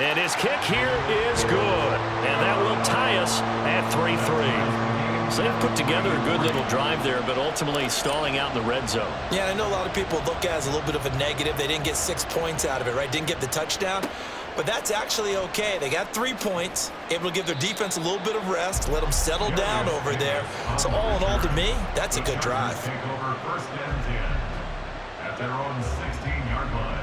And his kick here is good. And that will tie us at 3-3. So they've put together a good little drive there, but ultimately stalling out in the red zone. Yeah, I know a lot of people look at it as a little bit of a negative. They didn't get 6 points out of it, right? Didn't get the touchdown. But that's actually okay. They got 3 points, able to give their defense a little bit of rest, let them settle down over there. So all in all, to me, that's a good drive. Take over first and 10 at their own 16-yard line.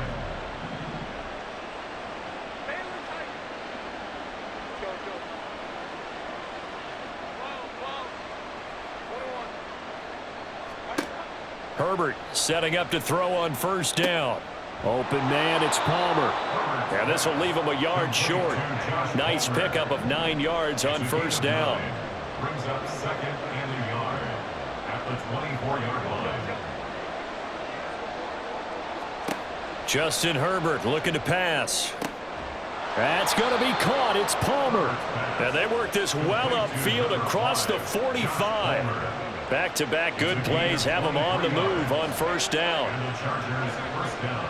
Herbert setting up to throw on first down. Open man, it's Palmer. And this will leave him a yard short. Nice pickup of 9 yards on first down. Brings up second and a yard at the 24-yard line. Justin Herbert looking to pass. That's going to be caught. It's Palmer. And they work this well upfield across the 45. Back-to-back good plays have them on the move on first down. And the Chargers first down.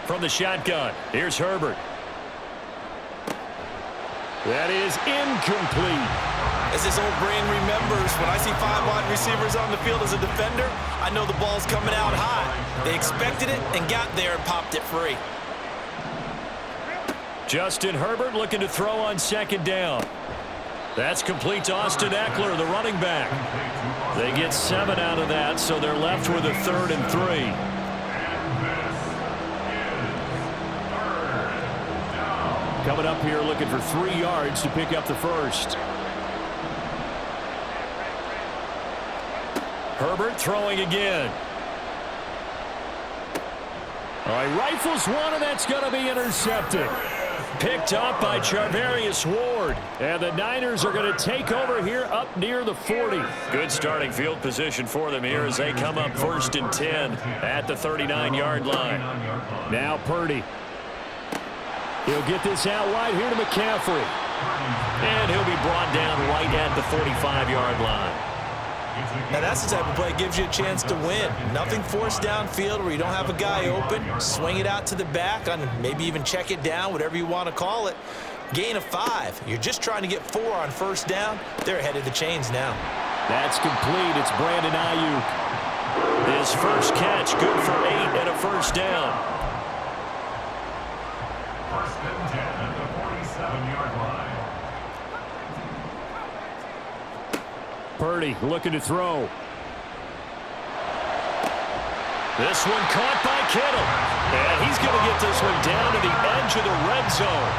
From the shotgun, here's Herbert. That is incomplete. As this old brain remembers, when I see 5 wide receivers on the field as a defender, I know the ball's coming out high. They expected it and got there and popped it free. Justin Herbert looking to throw on second down. That's complete to Austin Eckler, the running back. They get 7 out of that, so they're left with a 3rd and 3. Coming up here looking for 3 yards to pick up the first. Herbert throwing again. All right, rifles one, and that's going to be intercepted. Picked up by Charvarius Ward. And the Niners are going to take over here up near the 40. Good starting field position for them here as they come up 1st and 10 at the 39-yard line. Now Purdy. He'll get this out wide here to McCaffrey. And he'll be brought down right at the 45-yard line. Now that's the type of play that gives you a chance to win. Nothing forced downfield where you don't have a guy open. Swing it out to the back, on maybe even check it down, whatever you want to call it. Gain of 5. You're just trying to get 4 on first down. They're ahead of the chains now. That's complete. It's Brandon Ayuk. His first catch, good for 8 and a first down. First and 10 at the 47-yard line. Purdy looking to throw. This one caught by Kittle. And he's going to get this one down to the edge of the red zone.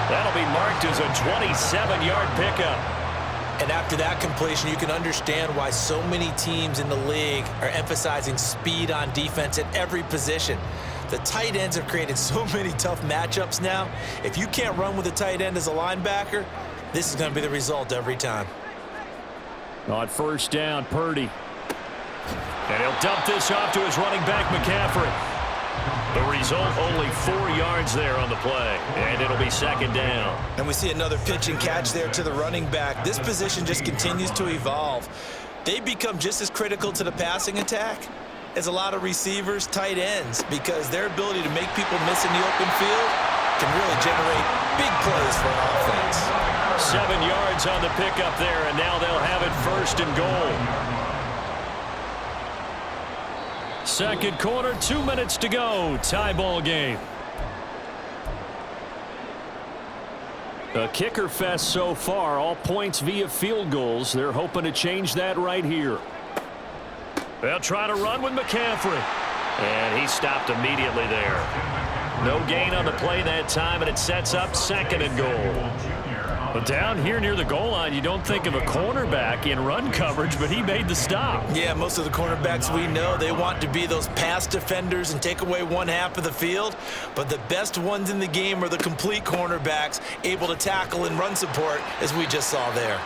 That'll be marked as a 27-yard pickup. And after that completion, you can understand why so many teams in the league are emphasizing speed on defense at every position. The tight ends have created so many tough matchups now. If you can't run with a tight end as a linebacker, this is going to be the result every time. On first down, Purdy. And he'll dump this off to his running back, McCaffrey. The result, only 4 yards there on the play. And it'll be second down. And we see another pitch and catch there to the running back. This position just continues to evolve. They become just as critical to the passing attack as a lot of receivers, tight ends, because their ability to make people miss in the open field can really generate big plays for an offense. 7 yards on the pickup there, and now they'll have it 1st and goal. Second quarter, 2 minutes to go. Tie ball game. A kicker fest so far. All points via field goals. They're hoping to change that right here. They'll try to run with McCaffrey. And he stopped immediately there. No gain on the play that time, and it sets up 2nd and goal. But down here near the goal line, you don't think of a cornerback in run coverage, but he made the stop. Yeah, most of the cornerbacks we know, they want to be those pass defenders and take away one half of the field. But the best ones in the game are the complete cornerbacks, able to tackle and run support, as we just saw there.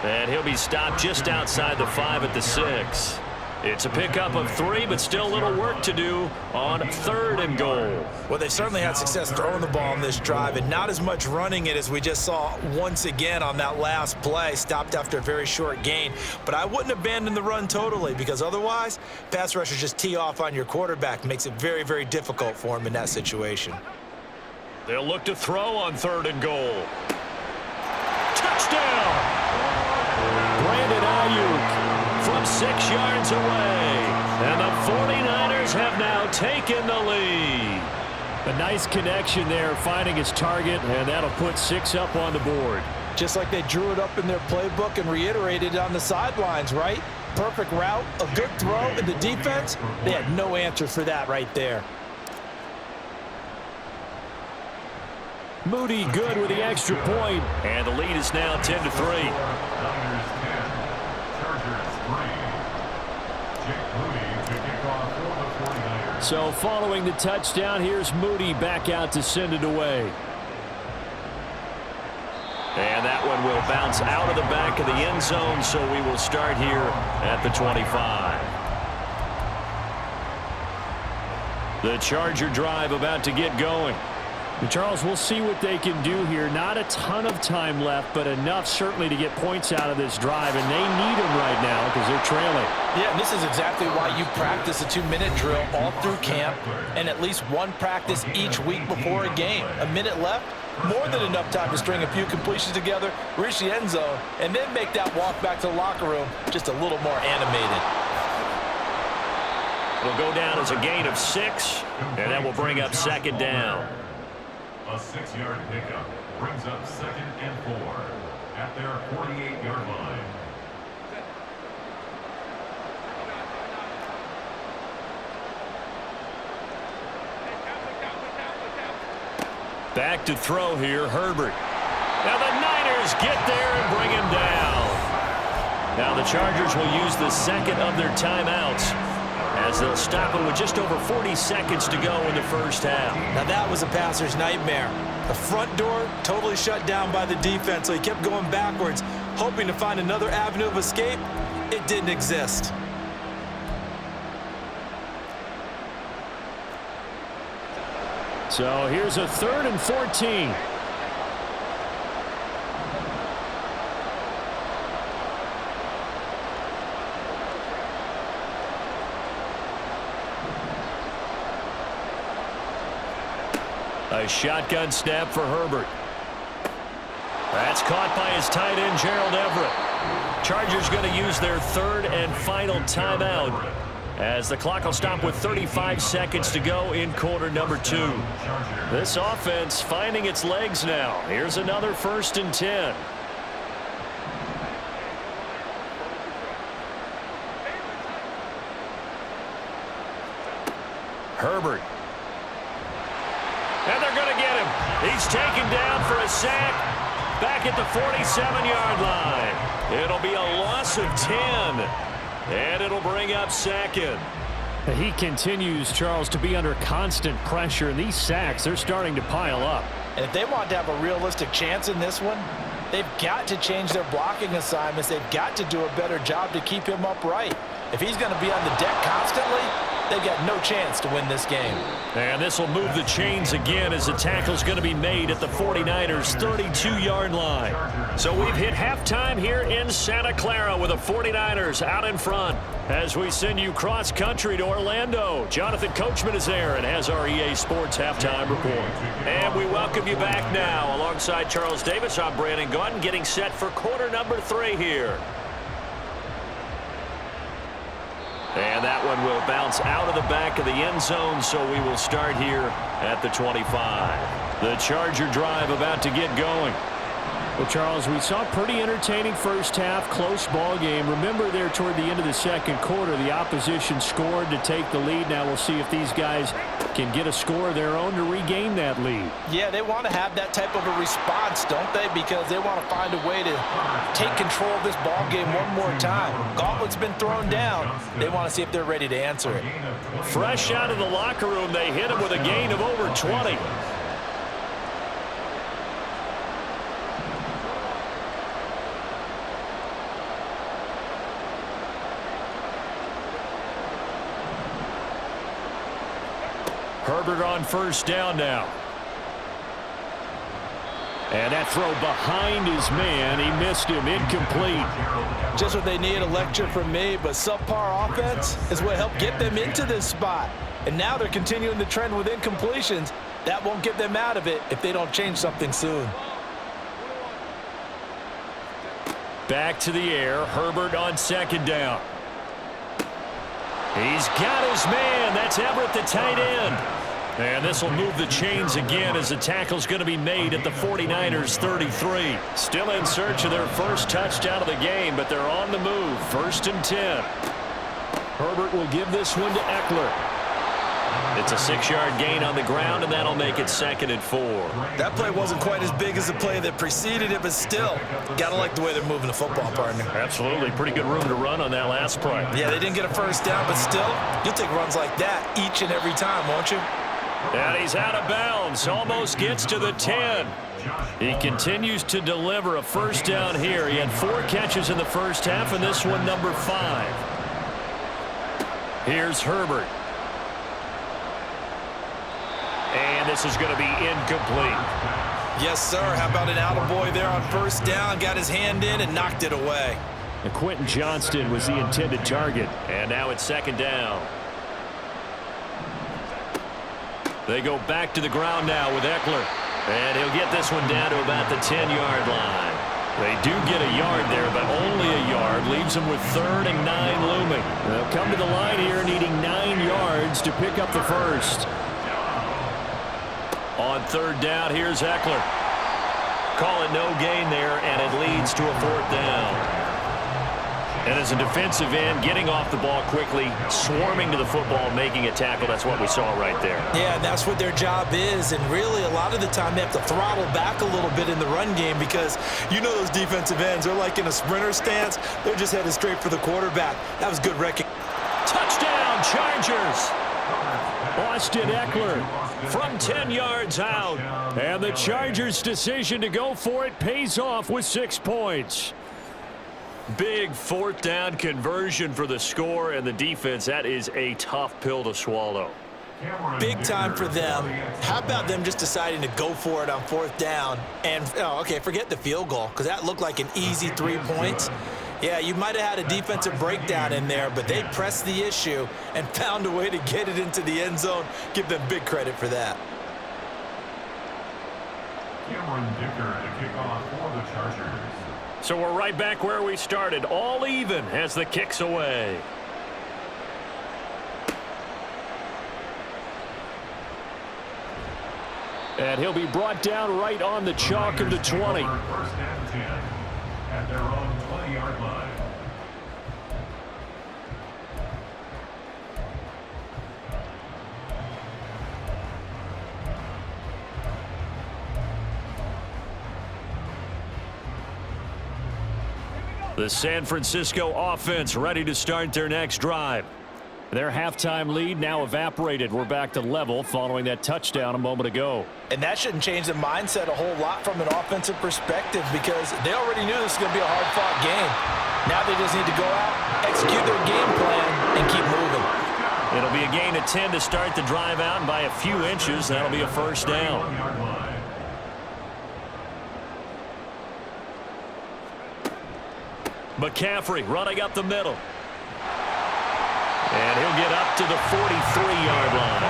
And he'll be stopped just outside the 5 at the 6. It's a pickup of 3, but still a little work to do on 3rd and goal. Well, they've certainly had success throwing the ball on this drive and not as much running it as we just saw once again on that last play. Stopped after a very short gain. But I wouldn't abandon the run totally, because otherwise, pass rushers just tee off on your quarterback. Makes it very, very difficult for him in that situation. They'll look to throw on 3rd and goal. Touchdown! Brandon Ayuk from 6 yards away. And the 49ers have now taken the lead. A nice connection there, finding his target, and that'll put 6 up on the board. Just like they drew it up in their playbook and reiterated it on the sidelines, right? Perfect route, a good throw, and the defense, they had no answer for that right there. Moody good with the extra point, and the lead is now 10-3. Niners 10, Chargers 3. Jake Moody to kick off for the 49ers. So following the touchdown, here's Moody back out to send it away. And that one will bounce out of the back of the end zone, so we will start here at the 25. The Charger drive about to get going. And Charles, we'll see what they can do here. Not a ton of time left, but enough certainly to get points out of this drive, and they need them right now because they're trailing. Yeah, and this is exactly why you practice a 2-minute drill all through camp and at least one practice each week before a game. A minute left, more than enough time to string a few completions together, reach the end zone, and then make that walk back to the locker room just a little more animated. It'll go down as a gain of 6, and that will bring up 2nd down. A 6-yard pickup brings up 2nd and 4 at their 48-yard line. Back to throw here, Herbert. Now the Niners get there and bring him down. Now the Chargers will use the 2nd of their timeouts, as they'll stop it with just over 40 seconds to go in the first half. Now that was a passer's nightmare. The front door totally shut down by the defense, so he kept going backwards, hoping to find another avenue of escape. It didn't exist. So here's a 3rd and 14. A shotgun snap for Herbert. That's caught by his tight end, Gerald Everett. Chargers going to use their 3rd and final timeout, as the clock will stop with 35 seconds to go in quarter number 2. This offense finding its legs now. Here's another 1st and 10. Herbert. And they're going to get him. He's taken down for a sack back at the 47-yard line. It'll be a loss of 10, and it'll bring up 2nd. He continues, Charles, to be under constant pressure, and these sacks, they're starting to pile up. And if they want to have a realistic chance in this one, they've got to change their blocking assignments. They've got to do a better job to keep him upright. If he's going to be on the deck constantly, they've got no chance to win this game. And this will move the chains again as the tackle's going to be made at the 49ers' 32-yard line. So we've hit halftime here in Santa Clara with the 49ers out in front. As we send you cross-country to Orlando, Jonathan Coachman is there and has our EA Sports halftime report. And we welcome you back now. Alongside Charles Davis, I'm Brandon Gaudin, getting set for quarter number 3 here. And that one will bounce out of the back of the end zone, so we will start here at the 25. The Charger drive about to get going. Well, Charles, we saw a pretty entertaining first half, close ball game. Remember there toward the end of the second quarter, the opposition scored to take the lead. Now we'll see if these guys can get a score of their own to regain that lead. Yeah, they want to have that type of a response, don't they? Because they want to find a way to take control of this ball game one more time. Gauntlet's been thrown down. They want to see if they're ready to answer it. Fresh out of the locker room, they hit him with a gain of over 20. Herbert on first down now. And that throw behind his man. He missed him. Incomplete. Just what they need, a lecture from me, but subpar offense is what helped get them into this spot. And now they're continuing the trend with incompletions. That won't get them out of it if they don't change something soon. Back to the air. Herbert on second down. He's got his man. That's Everett, the tight end. And this will move the chains again as the tackle's going to be made at the 49ers 33. Still in search of their first touchdown of the game, but they're on the move. 1st and 10. Herbert will give this one to Eckler. It's a 6-yard gain on the ground, and that'll make it 2nd and 4. That play wasn't quite as big as the play that preceded it, but still, got to like the way they're moving the football, partner. Absolutely. Pretty good room to run on that last play. Yeah, they didn't get a first down, but still, you'll take runs like that each and every time, won't you? And he's out of bounds. Almost gets to the 10. He continues to deliver a first down here. He had 4 catches in the first half, and this one number 5. Here's Herbert. And this is going to be incomplete. Yes, sir. How about an attaboy there on first down? Got his hand in and knocked it away. And Quentin Johnston was the intended target. And now it's 2nd down. They go back to the ground now with Eckler. And he'll get this one down to about the 10-yard line. They do get a yard there, but only a yard. Leaves them with 3rd and 9 looming. They'll come to the line here needing 9 yards to pick up the first. On 3rd down, here's Eckler. Call it no gain there, and it leads to a 4th down. And as a defensive end, getting off the ball quickly, swarming to the football, making a tackle, that's what we saw right there. Yeah, that's what their job is, and really a lot of the time they have to throttle back a little bit in the run game because you know those defensive ends are like in a sprinter stance. They're just headed straight for the quarterback. That was good recognition. Touchdown, Chargers! Austin Eckler from 10 yards out. And the Chargers' decision to go for it pays off with 6 points. Big 4th down conversion for the score, and the defense, that is a tough pill to swallow. Big time for them. How about them just deciding to go for it on 4th down? And, okay, forget the field goal, because that looked like an easy 3 points. Yeah, you might have had a defensive breakdown in there, but they pressed the issue and found a way to get it into the end zone. Give them big credit for that. Cameron Dicker to kick off for the Chargers. So we're right back where we started, all even as the kick's away. And he'll be brought down right on the chalk of the 20. 1st and 10 at their own 20-yard line. The San Francisco offense ready to start their next drive. Their halftime lead now evaporated. We're back to level following that touchdown a moment ago. And that shouldn't change the mindset a whole lot from an offensive perspective because they already knew this was going to be a hard-fought game. Now they just need to go out, execute their game plan, and keep moving. It'll be a gain of 10 to start the drive out, and by a few inches, that'll be a first down. McCaffrey running up the middle. And he'll get up to the 43-yard line.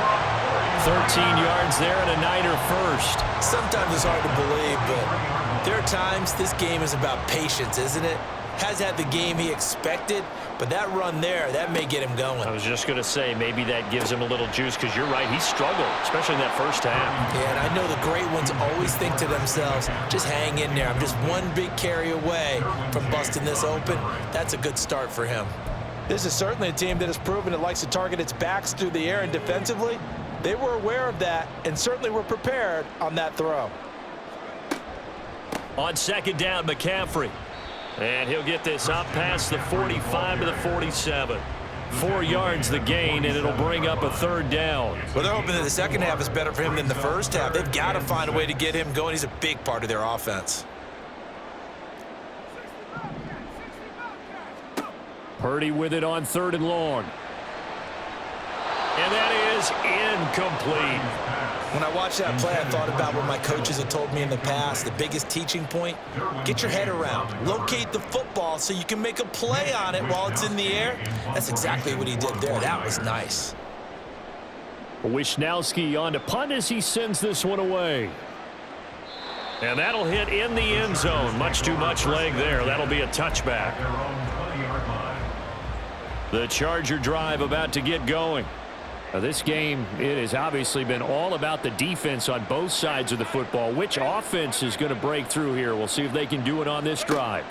13 yards there and a Niner first. Sometimes it's hard to believe, but there are times this game is about patience, isn't it? Has had the game he expected, but that run there, that may get him going. I was just going to say, maybe that gives him a little juice because you're right, he struggled, especially in that first half. Yeah, and I know the great ones always think to themselves, just hang in there. I'm just one big carry away from busting this open. That's a good start for him. This is certainly a team that has proven it likes to target its backs through the air, and defensively, they were aware of that and certainly were prepared on that throw. On 2nd down, McCaffrey. And he'll get this up past the 45 to the 47. 4 yards the gain, and it'll bring up a 3rd down. Well, they're hoping that the second half is better for him than the first half. They've got to find a way to get him going. He's a big part of their offense. Purdy with it on 3rd and long. And that is incomplete. When I watched that play, I thought about what my coaches had told me in the past. The biggest teaching point, get your head around. Locate the football so you can make a play on it while it's in the air. That's exactly what he did there. That was nice. Wishnowski on to punt as he sends this one away. And that'll hit in the end zone. Much too much leg there. That'll be a touchback. The Charger drive about to get going. Now this game, it has obviously been all about the defense on both sides of the football. Which offense is going to break through here? We'll see if they can do it on this drive.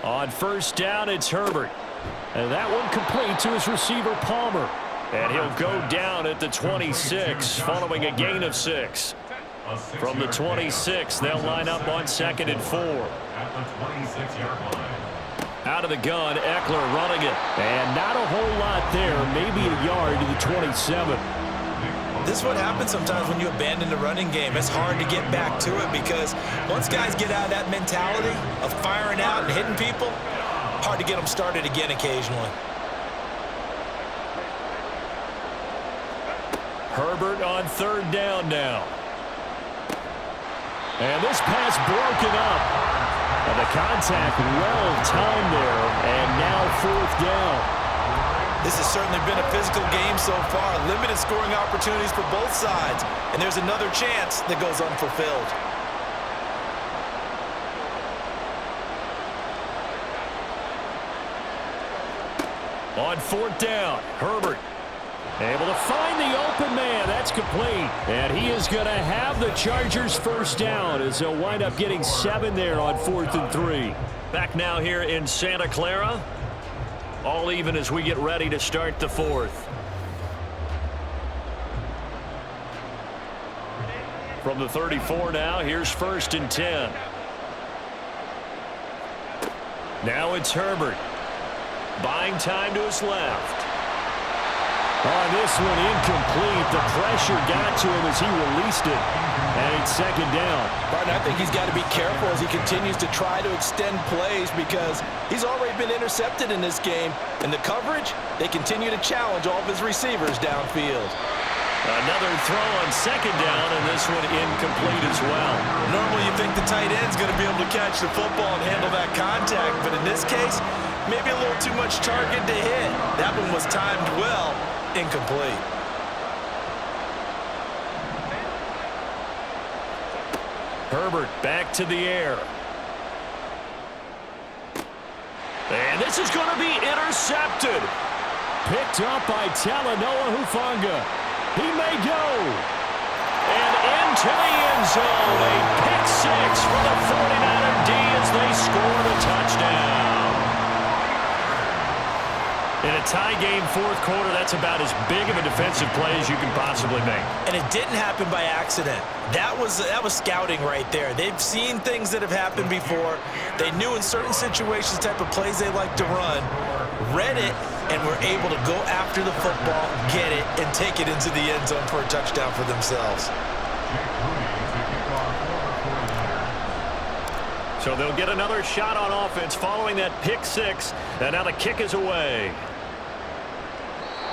On first down, it's Herbert. And that one complete to his receiver, Palmer. And he'll go down at the 26, following a gain of 6. From the 26, they'll line up on 2nd and 4. At the 26-yard line. Out of the gun, Eckler running it. And not a whole lot there, maybe a yard to the 27. This is what happens sometimes when you abandon the running game. It's hard to get back to it because once guys get out of that mentality of firing out and hitting people, hard to get them started again occasionally. Herbert on 3rd down now. And this pass broken up. And the contact well-timed there, and now 4th down. This has certainly been a physical game so far. Limited scoring opportunities for both sides. And there's another chance that goes unfulfilled. On 4th down, Herbert able to find the open man. That's complete. And he is going to have the Chargers first down as they'll wind up getting 7 there on 4th and 3. Back now here in Santa Clara. All even as we get ready to start the 4th. From the 34 now, here's 1st and 10. Now it's Herbert. Buying time to his left. On this one, incomplete. The pressure got to him as he released it. And it's 2nd down. Martin, I think he's got to be careful as he continues to try to extend plays because he's already been intercepted in this game. And the coverage, they continue to challenge all of his receivers downfield. Another throw on 2nd down, and this one incomplete as well. Normally you think the tight end's going to be able to catch the football and handle that contact. But in this case, maybe a little too much target to hit. That one was timed well. Incomplete. Herbert back to the air. And this is going to be intercepted. Picked up by Talanoa Hufanga. He may go. And into the end zone. A pick 6 for the 49er D as they score the touchdown. In a tie game, 4th quarter, that's about as big of a defensive play as you can possibly make. And it didn't happen by accident. That was scouting right there. They've seen things that have happened before. They knew in certain situations the type of plays they like to run, read it, and were able to go after the football, get it, and take it into the end zone for a touchdown for themselves. So they'll get another shot on offense following that pick 6, and now the kick is away.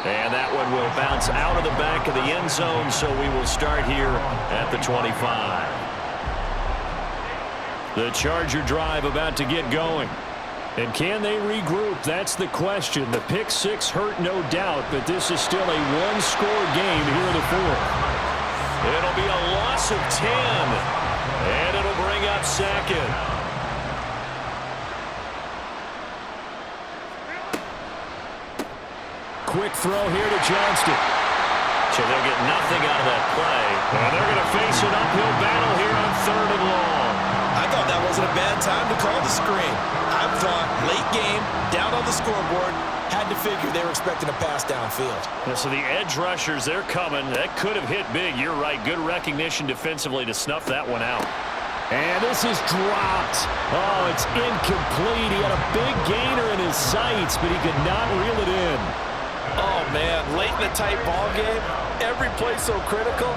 And that one will bounce out of the back of the end zone, so we will start here at the 25. The Charger drive about to get going. And can they regroup? That's the question. The pick 6 hurt, no doubt, but this is still a one-score game here in the 4th. It'll be a loss of 10, and it'll bring up 2nd. Quick throw here to Johnston. So they'll get nothing out of that play. And they're going to face an uphill battle here on 3rd and long. I thought that wasn't a bad time to call the screen. I thought late game, down on the scoreboard, had to figure they were expecting a pass downfield. Yeah, so the edge rushers, they're coming. That could have hit big. You're right. Good recognition defensively to snuff that one out. And this is dropped. Oh, it's incomplete. He had a big gainer in his sights, but he could not reel it in. Oh, man, late in a tight ball game, every play so critical,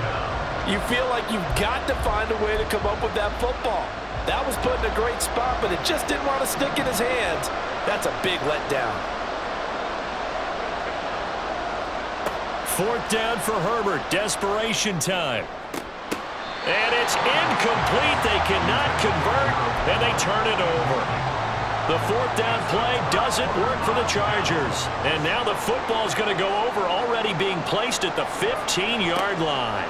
you feel like you've got to find a way to come up with that football. That was put in a great spot, but it just didn't want to stick in his hands. That's a big letdown. 4th down for Herbert. Desperation time. And it's incomplete. They cannot convert, and they turn it over. The 4th down play doesn't work for the Chargers. And now the football's going to go over, already being placed at the 15-yard line.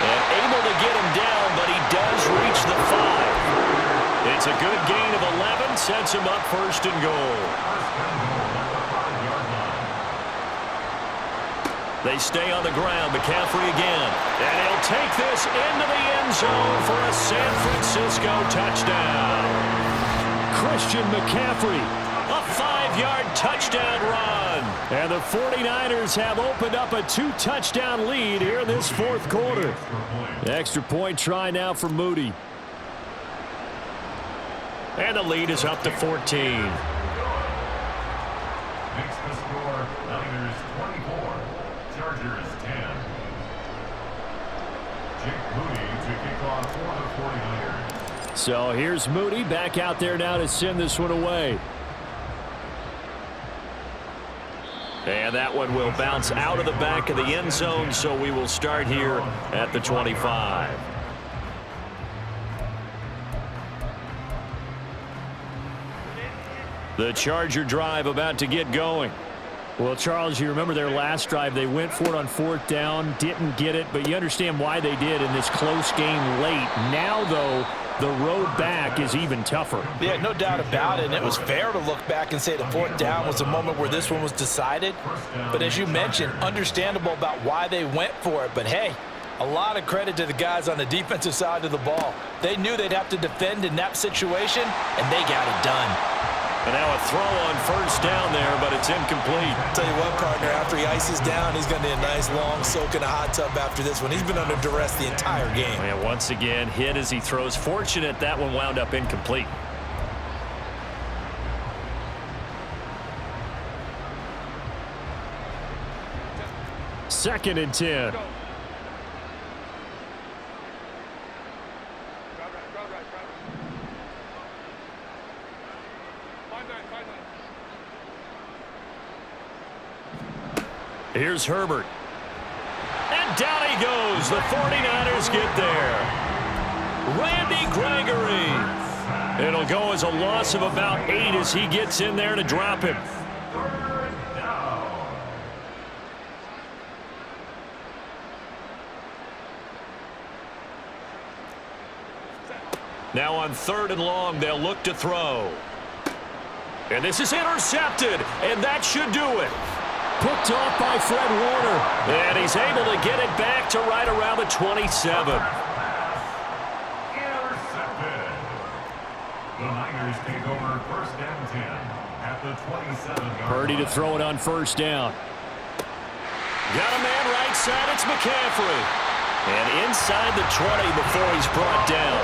And able to get him down, but he does reach the 5. It's a good gain of 11, sets him up 1st and goal. They stay on the ground. McCaffrey again. And he'll take this into the end zone for a San Francisco touchdown. Christian McCaffrey, a 5-yard touchdown run. And the 49ers have opened up a 2-touchdown lead here in this 4th quarter. Extra point try now for Moody. And the lead is up to 14. Makes the score Niners 24, Chargers 10. Jake Moody to kick off for the 49ers. So here's Moody back out there now to send this one away. And that one will bounce out of the back of the end zone, so we will start here at the 25. The Charger drive about to get going. Well, Charles, you remember their last drive. They went for it on 4th down, didn't get it, but you understand why they did in this close game late. Now, though, the road back is even tougher. Yeah, no doubt about it. And it was fair to look back and say the 4th down was the moment where this one was decided. But as you mentioned, understandable about why they went for it. But, hey, a lot of credit to the guys on the defensive side of the ball. They knew they'd have to defend in that situation, and they got it done. And now a throw on 1st down there, but it's incomplete. Tell you what, partner, after he ices down, he's going to need a nice long soak in a hot tub after this one. He's been under duress the entire game. And once again, hit as he throws. Fortunate that one wound up incomplete. Second and 10. Here's Herbert. And down he goes. The 49ers get there. Randy Gregory. It'll go as a loss of about 8 as he gets in there to drop him. Now on 3rd and long, they'll look to throw. And this is intercepted, and that should do it. Picked off by Fred Warner. And he's able to get it back to right around the 27. Intercepted. The Niners take over 1st and 10 at the 27-yard Purdy to throw it on 1st down. Got a man right side. It's McCaffrey. And inside the 20 before he's brought down.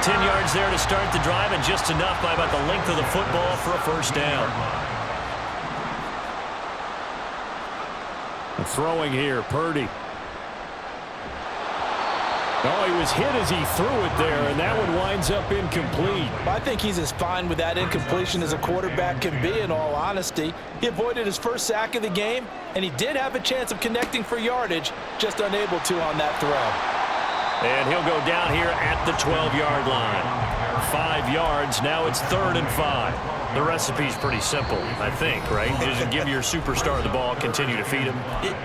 10 yards there to start the drive, and just enough by about the length of the football for a 1st down. Throwing here, Purdy. Oh, he was hit as he threw it there, and that one winds up incomplete. I think he's as fine with that incompletion as a quarterback can be, in all honesty. He avoided his 1st sack of the game, and he did have a chance of connecting for yardage, just unable to on that throw. And he'll go down here at the 12-yard line. 5 yards, now it's 3rd and 5. The recipe's pretty simple, I think, right? Just give your superstar the ball, continue to feed him.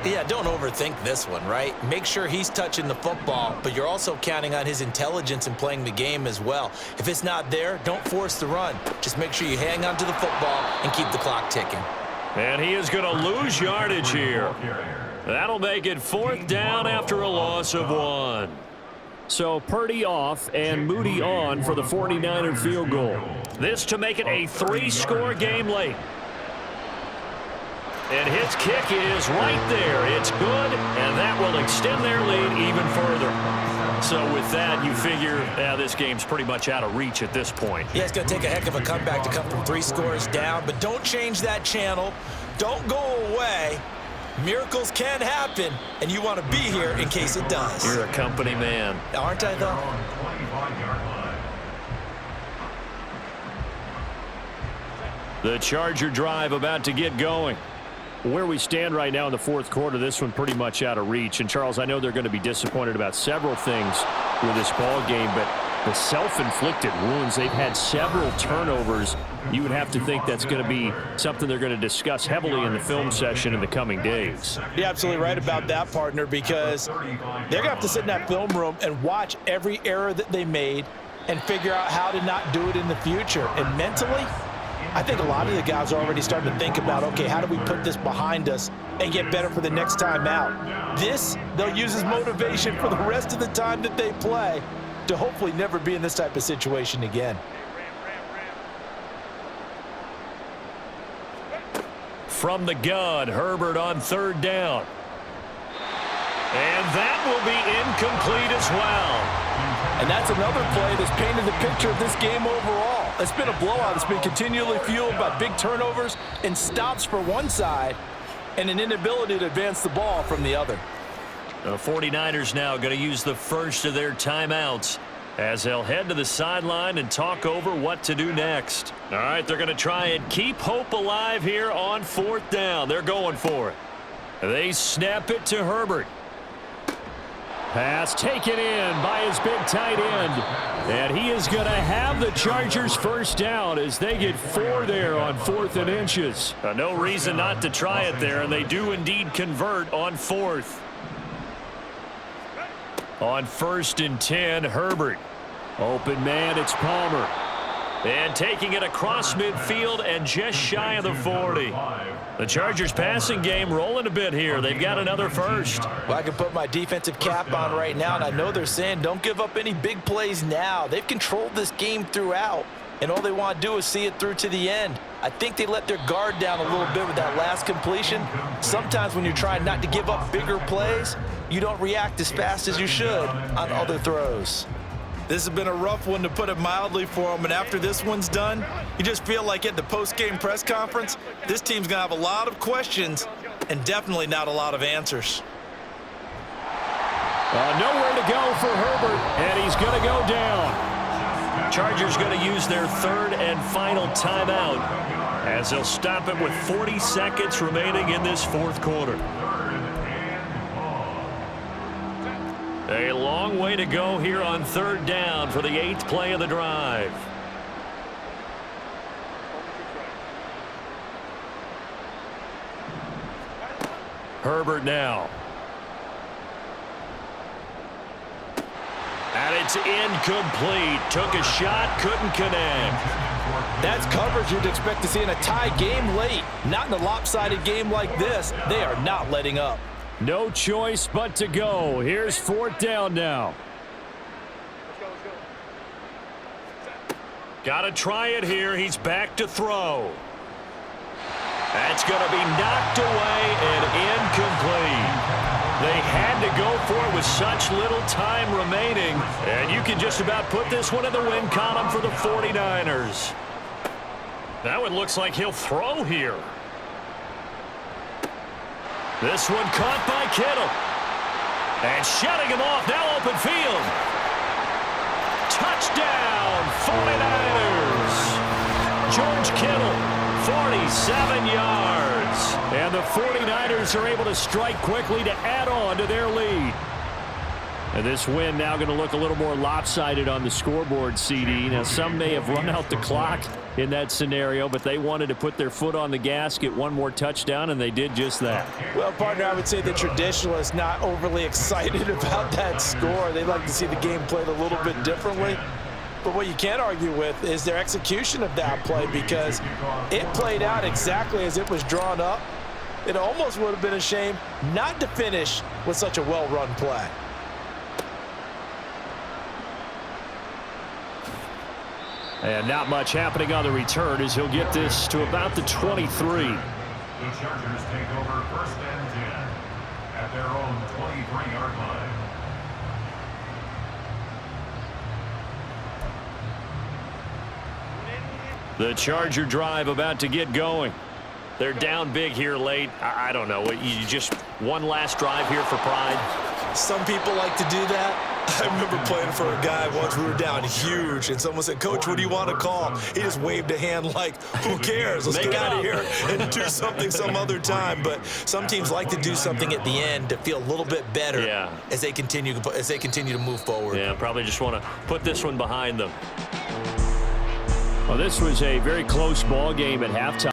Yeah, don't overthink this one, right? Make sure he's touching the football, but you're also counting on his intelligence in playing the game as well. If it's not there, don't force the run. Just make sure you hang on to the football and keep the clock ticking. And he is going to lose yardage here. That'll make it 4th down after a loss of 1. So Purdy off and Moody on for the 49er field goal. This to make it a 3-score game late. And his kick is right there. It's good, and that will extend their lead even further. So with that, you figure this game's pretty much out of reach at this point. Yeah, it's going to take a heck of a comeback to come from 3 scores down, but don't change that channel. Don't go away. Miracles can happen, and you want to be here in case it does. You're a company man. Aren't I, though? The Charger drive about to get going. Where we stand right now in the fourth quarter, this one pretty much out of reach. And, Charles, I know they're going to be disappointed about several things with this ball game, but the self-inflicted wounds, they've had several turnovers. You would have to think that's going to be something they're going to discuss heavily in the film session in the coming days. You're absolutely right about that, partner, because they're going to have to sit in that film room and watch every error that they made and figure out how to not do it in the future. And mentally, I think a lot of the guys are already starting to think about, okay, how do we put this behind us and get better for the next time out? This, they'll use as motivation for the rest of the time that they play to hopefully never be in this type of situation again. From the gun, Herbert on third down. And that will be incomplete as well. And that's another play that's painted the picture of this game overall. It's been a blowout. It's been continually fueled by big turnovers and stops for one side and an inability to advance the ball from the other. The 49ers now going to use the first of their timeouts as they'll head to the sideline and talk over what to do next. All right, they're going to try and keep hope alive here on fourth down. They're going for it. They snap it to Herbert. Pass taken in by his big tight end. And he is going to have the Chargers first down as they get 4 there on 4th and inches. No reason not to try it there, and they do indeed convert on 4th. On 1st and 10, Herbert. Open man, it's Palmer. And taking it across midfield and just shy of the 40. The Chargers passing game rolling a bit here. They've got another first. Well, I can put my defensive cap on right now, and I know they're saying don't give up any big plays now. They've controlled this game throughout, and all they want to do is see it through to the end. I think they let their guard down a little bit with that last completion. Sometimes when you're trying not to give up bigger plays, you don't react as fast as you should on other throws. This has been a rough one, to put it mildly, for them. And after this one's done, you just feel like at the post-game press conference, this team's going to have a lot of questions and definitely not a lot of answers. Nowhere to go for Herbert, and he's going to go down. Chargers going to use their third and final timeout as they'll stop it with 40 seconds remaining in this fourth quarter. A long way to go here on third down for the 8th play of the drive. Herbert now. And it's incomplete. Took a shot, couldn't connect. That's coverage you'd expect to see in a tie game late. Not in a lopsided game like this. They are not letting up. No choice but to go. Here's 4th down now. Got to try it here. He's back to throw. That's going to be knocked away and incomplete. They had to go for it with such little time remaining. And you can just about put this one in the win column for the 49ers. Now it looks like he'll throw here. This one caught by Kittle. And shutting him off, now open field. Touchdown, 49ers. George Kittle, 47 yards. And the 49ers are able to strike quickly to add on to their lead. And this win now going to look a little more lopsided on the scoreboard, CD. Now, some may have run out the clock in that scenario, but they wanted to put their foot on the gas, get one more touchdown, and they did just that. Well, partner, I would say the traditionalists not overly excited about that score. They'd like to see the game played a little bit differently. But what you can't argue with is their execution of that play, because it played out exactly as it was drawn up. It almost would have been a shame not to finish with such a well-run play. And not much happening on the return as he'll get this to about the 23. The Chargers take over 1st and 10 at their own 23-yard line. The Charger drive about to get going. They're down big here late. I don't know. You just one last drive here for pride. Some people like to do that. I remember playing for a guy once. We were down huge, and someone said, "Coach, what do you want to call?" He just waved a hand like, "Who cares? Let's get out of here and do something some other time." But some teams like to do something at the end to feel a little bit better as they continue to move forward. Yeah, probably just want to put this one behind them. Well, this was a very close ball game at halftime.